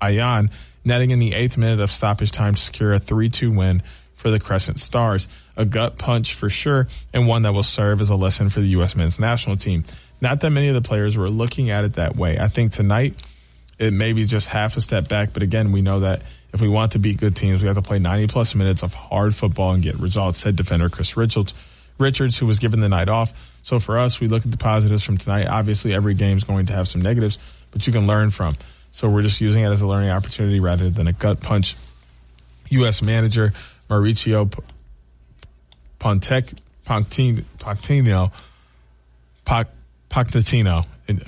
Ayhan netting in the 8th minute of stoppage time to secure a 3-2 win for the Crescent Stars. A gut punch for sure, and one that will serve as a lesson for the U.S. men's national team. Not that many of the players were looking at it that way. I think tonight it may be just half a step back, but again, we know that if we want to beat good teams, we have to play 90-plus minutes of hard football and get results, said defender Chris Richards, who was given the night off. So for us, we look at the positives from tonight. Obviously, every game is going to have some negatives, but you can learn from. So we're just using it as a learning opportunity rather than a gut punch. U.S. manager Mauricio Pochettino.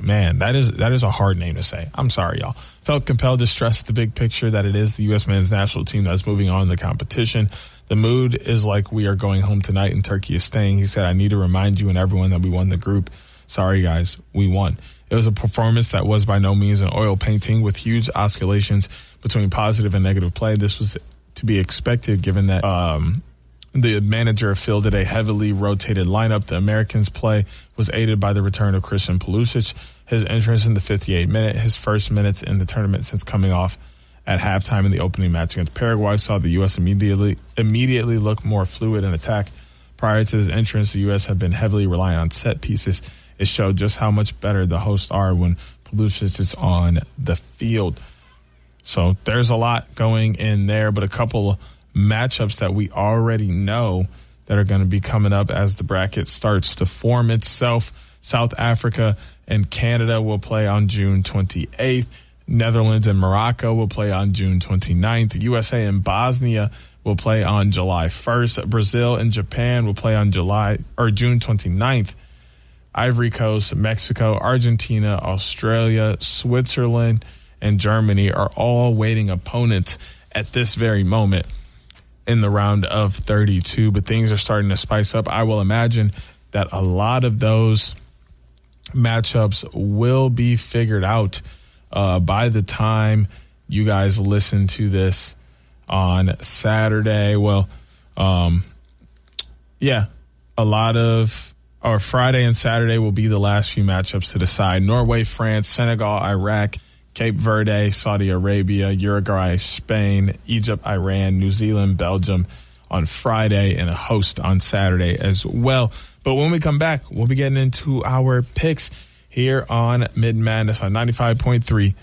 Man, that is a hard name to say. I'm sorry, y'all. Felt compelled to stress the big picture that it is the U.S. men's national team that's moving on in the competition. The mood is like we are going home tonight and Turkey is staying. He said, I need to remind you and everyone that we won the group. Sorry, guys, we won. It was a performance that was by no means an oil painting with huge oscillations between positive and negative play. This was to be expected given that the manager fielded a heavily rotated lineup. The Americans' play was aided by the return of Christian Pulisic. His entrance in the 58th minute, his first minutes in the tournament since coming off at halftime in the opening match against Paraguay, saw the U.S. immediately look more fluid in attack. Prior to his entrance, the U.S. had been heavily reliant on set pieces. It showed just how much better the hosts are when Pulisic is on the field. So there's a lot going in there, but a couple matchups that we already know that are going to be coming up as the bracket starts to form itself. South Africa and Canada will play on June 28th. Netherlands and Morocco will play on June 29th. USA and Bosnia will play on July 1st. Brazil and Japan will play on June 29th. Ivory Coast, Mexico, Argentina, Australia, Switzerland, and Germany are all waiting opponents at this very moment in the round of 32, but things are starting to spice up. I will imagine that a lot of those matchups will be figured out by the time you guys listen to this on Saturday. Well, Friday and Saturday will be the last few matchups to decide. Norway, France, Senegal, Iraq, Cape Verde, Saudi Arabia, Uruguay, Spain, Egypt, Iran, New Zealand, Belgium on Friday, and a host on Saturday as well. But when we come back, we'll be getting into our picks here on Mitten Madness on 95.3.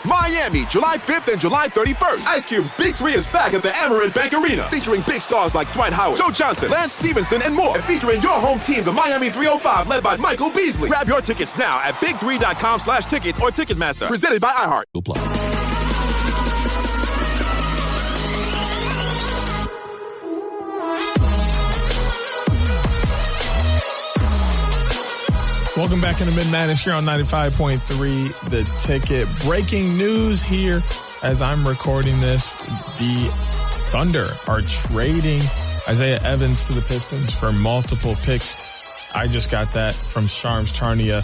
Miami, July 5th and July 31st. Ice Cube's Big 3 is back at the Amerant Bank Arena, featuring big stars like Dwight Howard, Joe Johnson, Lance Stevenson, and more. And featuring your home team, the Miami 305, led by Michael Beasley. Grab your tickets now at big3.com/tickets or Ticketmaster. Presented by iHeart. Welcome back into Mitten Madness here on 95.3 The Ticket. Breaking news here as I'm recording this, the Thunder are trading Isaiah Evans to the Pistons for multiple picks. I just got that from Sharms Charnia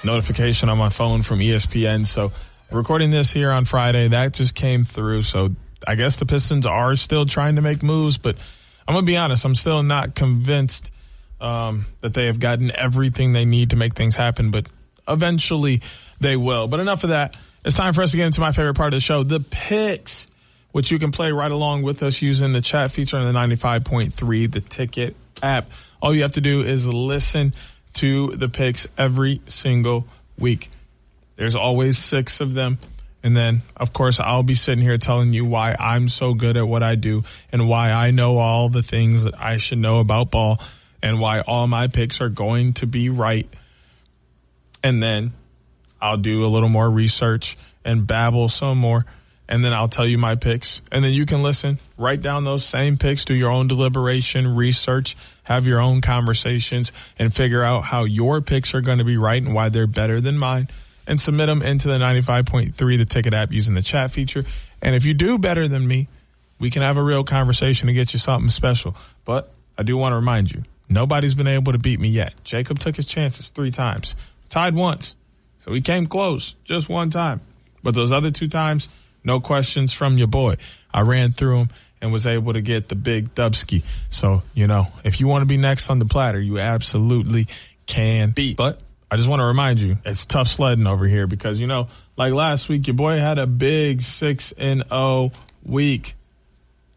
notification on my phone from ESPN. So recording this here on Friday, that just came through. So I guess the Pistons are still trying to make moves, but I'm going to be honest, I'm still not convinced that they have gotten everything they need to make things happen, but eventually they will. But enough of that. It's time for us to get into my favorite part of the show, the picks, which you can play right along with us using the chat feature on the 95.3, the Ticket app. All you have to do is listen to the picks every single week. There's always 6 of them. And then, of course, I'll be sitting here telling you why I'm so good at what I do and why I know all the things that I should know about ball and why all my picks are going to be right. And then I'll do a little more research and babble some more. And then I'll tell you my picks. And then you can listen, write down those same picks, do your own deliberation, research, have your own conversations, and figure out how your picks are going to be right and why they're better than mine. And submit them into the 95.3, the Ticket app, using the chat feature. And if you do better than me, we can have a real conversation and get you something special. But I do want to remind you, nobody's been able to beat me yet. Jacob took his chances 3 times. Tied once. So he came close just one time. But those other 2 times, no questions from your boy. I ran through them and was able to get the big dubski. So, if you want to be next on the platter, you absolutely can be. But I just want to remind you, it's tough sledding over here because, like last week, your boy had a big 6-0 week.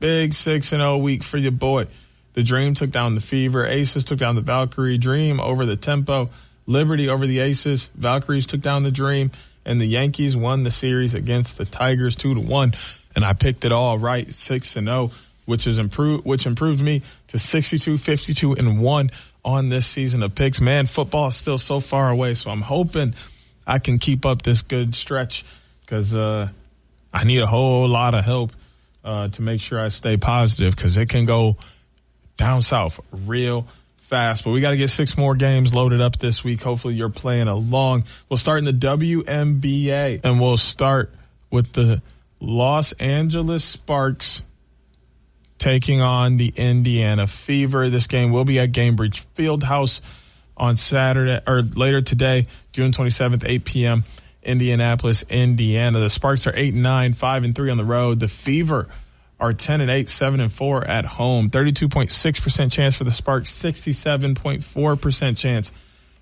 Big 6-0 week for your boy. The Dream took down the Fever. Aces took down the Valkyrie. Dream over the Tempo. Liberty over the Aces. Valkyries took down the Dream. And the Yankees won the series against the Tigers 2-1. And I picked it all right, 6-0, which improved me to 62-52-1 on this season of picks. Man, football is still so far away, so I'm hoping I can keep up this good stretch because I need a whole lot of help to make sure I stay positive because it can go down south real fast. But we got to get 6 more games loaded up this week. Hopefully you're playing along. We'll start in the WNBA, and we'll start with the Los Angeles Sparks taking on the Indiana Fever. This game will be at Gainbridge Fieldhouse on Saturday or later today, June 27th, 8 p.m. Indianapolis, Indiana. The Sparks are 8-9, 5-3 on the road. The Fever are 10-8, 7-4 at home. 32.6% chance for the Sparks, 67.4% chance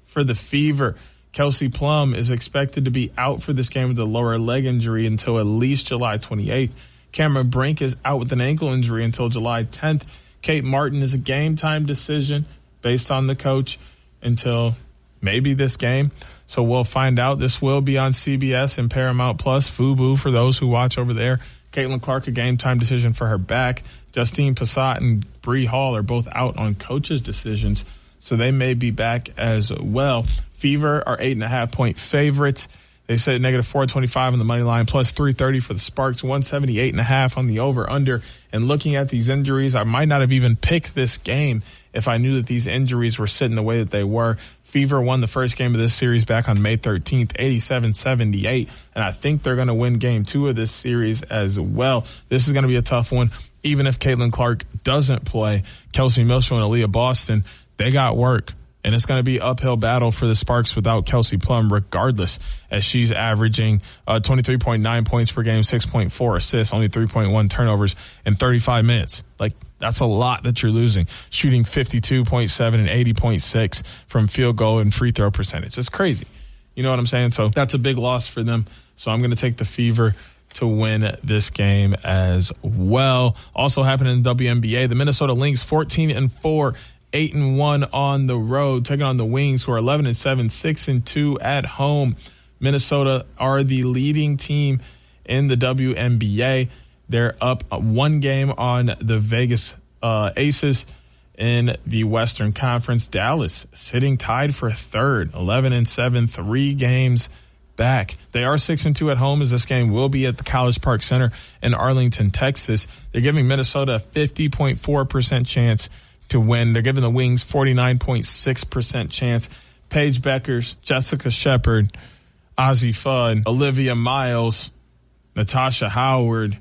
for the Fever. Kelsey Plum is expected to be out for this game with a lower leg injury until at least July 28th. Cameron Brink is out with an ankle injury until July 10th. Kate Martin is a game-time decision based on the coach until maybe this game. So we'll find out. This will be on CBS and Paramount Plus. FUBU for those who watch over there. Caitlin Clark, a game-time decision for her back. Justine Passat and Bree Hall are both out on coaches' decisions, so they may be back as well. Fever are 8.5-point favorites. They said -425 on the money line, plus 330 for the Sparks, 178.5 on the over-under. And looking at these injuries, I might not have even picked this game if I knew that these injuries were sitting the way that they were. Fever won the first game of this series back on May 13th, 87-78. And I think they're going to win game 2 of this series as well. This is going to be a tough one. Even if Caitlin Clark doesn't play, Kelsey Mitchell and Aaliyah Boston, they got work. And it's going to be uphill battle for the Sparks without Kelsey Plum regardless, as she's averaging 23.9 points per game, 6.4 assists, only 3.1 turnovers in 35 minutes. Like, that's a lot that you're losing. Shooting 52.7 and 80.6 from field goal and free throw percentage. It's crazy. You know what I'm saying? So that's a big loss for them. So I'm going to take the Fever to win this game as well. Also happening in the WNBA, the Minnesota Lynx 14-4. 8-1 on the road, taking on the Wings, who are 11-7, 6-2 at home. Minnesota are the leading team in the WNBA. They're up 1 game on the Vegas Aces in the Western Conference. Dallas sitting tied for 3rd, 11-7, 3 games back. They are 6-2 at home, as this game will be at the College Park Center in Arlington, Texas. They're giving Minnesota a 50.4% chance to win. They're giving the Wings 49.6% chance. Paige Beckers, Jessica Shepard, Ozzie Fudd, Olivia Miles, Natasha Howard.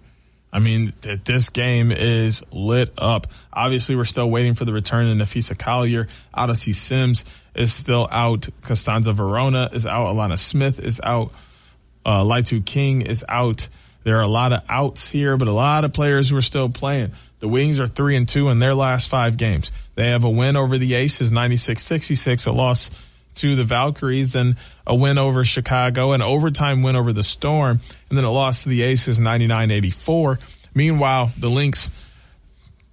I mean, this game is lit up. Obviously, we're still waiting for the return of Nafisa Collier. Odyssey Sims is still out. Costanza Verona is out. Alana Smith is out. Laitu King is out. There are a lot of outs here, but a lot of players who are still playing. The Wings are 3-2 in their last 5 games. They have a win over the Aces, 96-66, a loss to the Valkyries, and a win over Chicago, an overtime win over the Storm, and then a loss to the Aces, 99-84. Meanwhile, the Lynx,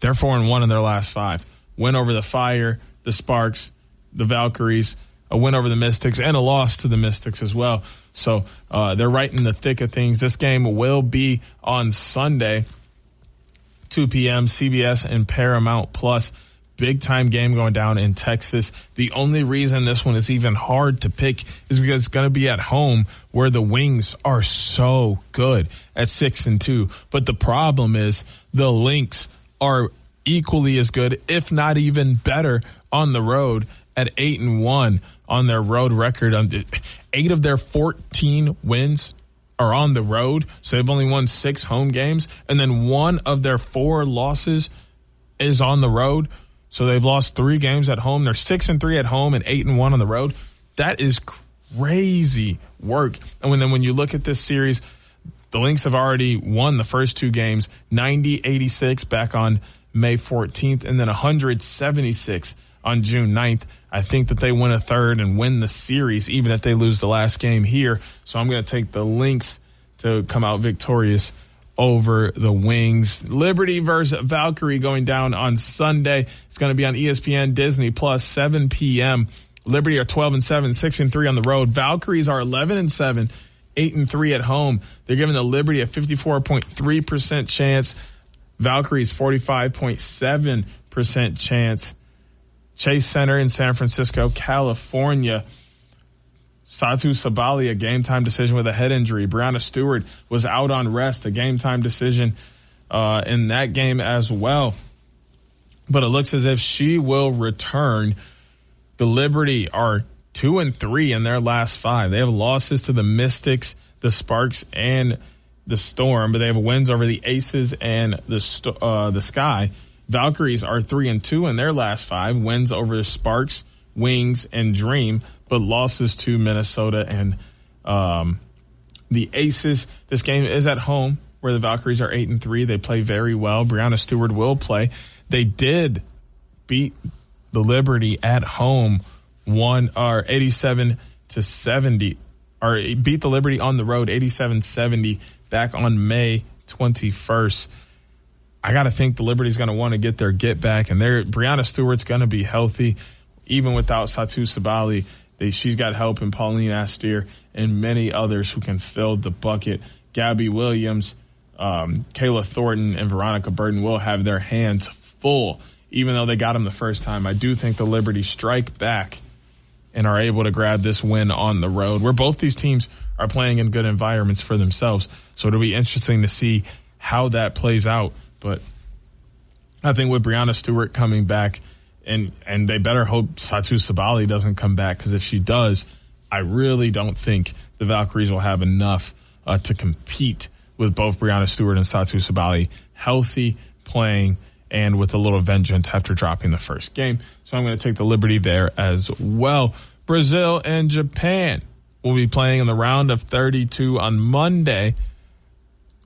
they're 4-1 in their last 5. Win over the Fire, the Sparks, the Valkyries, a win over the Mystics, and a loss to the Mystics as well. So they're right in the thick of things. This game will be on Sunday, 2 p.m., CBS and Paramount Plus. Big time game going down in Texas. The only reason this one is even hard to pick is because it's going to be at home, where the Wings are so good at 6-2. But the problem is the Lynx are equally as good, if not even better, on the road at 8-1 on their road record. 8 of their 14 wins are on the road, so they've only won 6 home games, and then 1 of their 4 losses is on the road. So they've lost 3 games at home. They're 6-3 at home and 8-1 on the road. That is crazy work. And then when you look at this series, the Lynx have already won the first 2 games, 90-86 back on May 14th, and then 176 on June 9th. I think that they win a third and win the series, even if they lose the last game here. So I'm going to take the Lynx to come out victorious over the Wings. Liberty versus Valkyrie going down on Sunday. It's going to be on ESPN Disney Plus, 7 p.m. Liberty are 12-7, 6-3 on the road. Valkyries are 11-7, 8-3 at home. They're giving the Liberty a 54.3% chance. Valkyries 45.7% chance. Chase Center in San Francisco, California. Satu Sabali, a game-time decision with a head injury. Brianna Stewart was out on rest, a game-time decision in that game as well. But it looks as if she will return. The Liberty are 2-3 in their last 5. They have losses to the Mystics, the Sparks, and the Storm, but they have wins over the Aces and the Sky. Valkyries are 3-2 in their last 5, wins over the Sparks, Wings, and Dream, but losses to Minnesota and the Aces. This game is at home, where the Valkyries are 8-3. They play very well. Brianna Stewart will play. They did beat the Liberty at home 87-70, or beat the Liberty on the road 87-70 back on May 21st. I got to think the Liberty's going to want to get their get back, and Brianna Stewart's going to be healthy, even without Satu Sabali. She's got help in Pauline Astier and many others who can fill the bucket. Gabby Williams, Kayla Thornton, and Veronica Burton will have their hands full, even though they got them the first time. I do think the Liberty strike back and are able to grab this win on the road, where both these teams are playing in good environments for themselves. So it'll be interesting to see how that plays out. But I think with Brianna Stewart coming back, and they better hope Satu Sabali doesn't come back, because if she does, I really don't think the Valkyries will have enough to compete with both Brianna Stewart and Satu Sabali healthy, playing, and with a little vengeance after dropping the first game. So I'm going to take the Liberty there as well. Brazil and Japan will be playing in the round of 32 on Monday,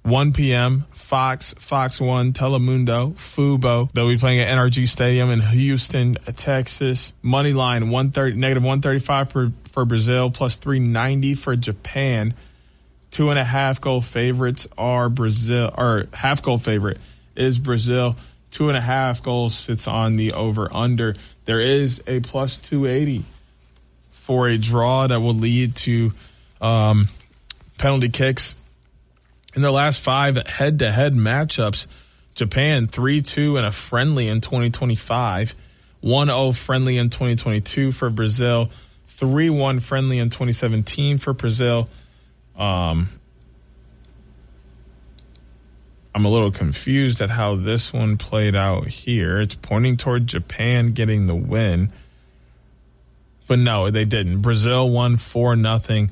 1 p.m., Fox 1, Telemundo, Fubo. They'll be playing at NRG Stadium in Houston, Texas. Money line, -135 for Brazil, plus 390 for Japan. 2.5 goal favorites are Brazil, or half goal favorite is Brazil. 2.5 goals sits on the over-under. There is a plus 280 for a draw that will lead to penalty kicks. In their last 5 head-to-head matchups, Japan 3-2 in a friendly in 2025, 1-0 friendly in 2022 for Brazil, 3-1 friendly in 2017 for Brazil. I'm a little confused at how this one played out here. It's pointing toward Japan getting the win. But no, they didn't. Brazil won 4-0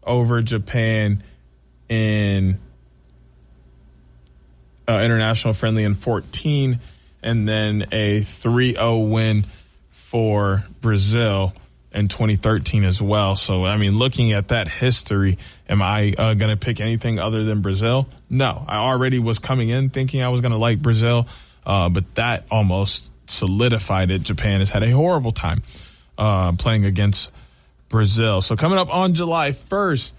over Japan in international friendly in 2014, and then a 3-0 win for Brazil in 2013 as well. So, I mean, looking at that history, am I going to pick anything other than Brazil? No. I already was coming in thinking I was going to like Brazil, but that almost solidified it. Japan has had a horrible time playing against Brazil. So coming up on July 1st,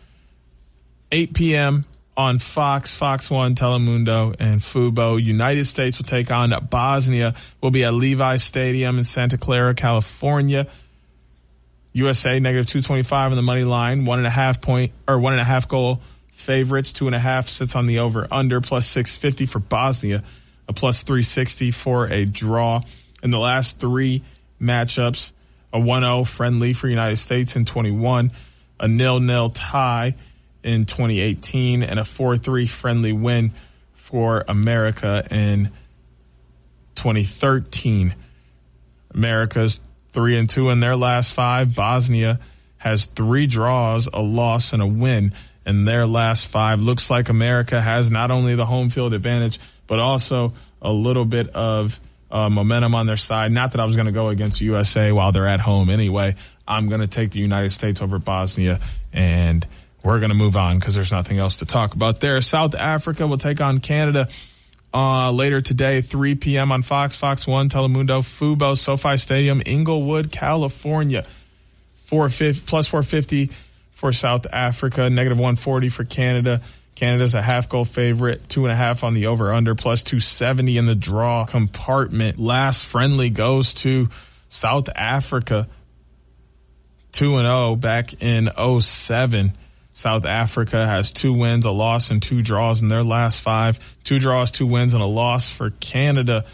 8 p.m. on Fox 1, Telemundo, and Fubo, United States will take on Bosnia. Will be at Levi Stadium in Santa Clara, California. USA negative 225 on the money line, 1.5 goal favorites, 2.5 sits on the over under, plus 650 for Bosnia, a plus 360 for a draw. In the last three matchups, a 1-0 friendly for United States in 21, a 0-0 tie in 2018, and a 4-3 friendly win for America in 2013. America's 3-2 in their last five. Bosnia has 3 draws, a loss, and a win in their last 5. Looks like America has not only the home field advantage, but also a little bit of momentum on their side. Not that I was going to go against USA while they're at home anyway. I'm going to take the United States over Bosnia, and we're going to move on because there's nothing else to talk about there. South Africa will take on Canada later today, 3 p.m. on Fox 1, Telemundo, Fubo, SoFi Stadium, Inglewood, California. Plus 450 for South Africa, negative 140 for Canada. Canada's a half-goal favorite, 2.5 on the over-under, plus 270 in the draw compartment. Last friendly goes to South Africa, 2-0 back in 2007. South Africa has 2 wins, a loss, and 2 draws in their last 5. 2 draws, 2 wins, and a loss for Canada.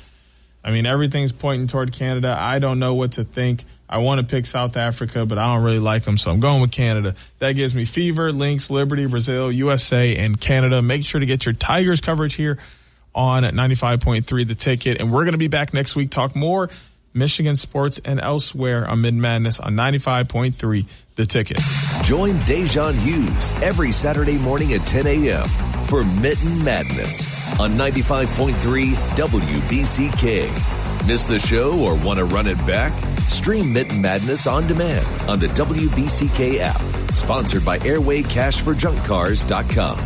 I mean, everything's pointing toward Canada. I don't know what to think. I want to pick South Africa, but I don't really like them, so I'm going with Canada. That gives me Fever, Lynx, Liberty, Brazil, USA, and Canada. Make sure to get your Tigers coverage here on 95.3 The Ticket. And we're going to be back next week, talk more Michigan sports and elsewhere on Mitten Madness on 95.3 The Ticket. Join Da'Jzon Hughes every Saturday morning at 10 a.m. for Mitten Madness on 95.3 WBCK. Miss the show or want to run it back? Stream Mitten Madness on demand on the WBCK app. Sponsored by AirwayCashForJunkCars.com.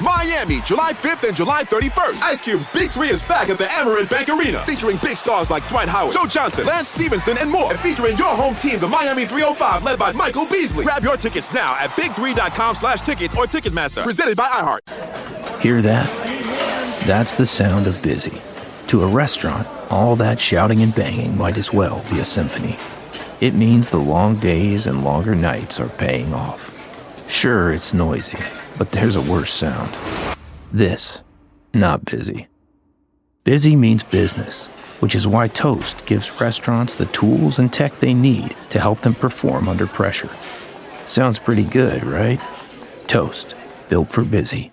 Miami, July 5th and July 31st. Ice Cube's Big 3 is back at the Amerant Bank Arena, featuring big stars like Dwight Howard, Joe Johnson, Lance Stevenson, and more. And featuring your home team, the Miami 305, led by Michael Beasley. Grab your tickets now at big3.com/tickets or Ticketmaster. Presented by iHeart. Hear that? That's the sound of busy. To a restaurant, all that shouting and banging might as well be a symphony. It means the long days and longer nights are paying off. Sure, it's noisy, but there's a worse sound. This, not busy. Busy means business, which is why Toast gives restaurants the tools and tech they need to help them perform under pressure. Sounds pretty good, right? Toast, built for busy.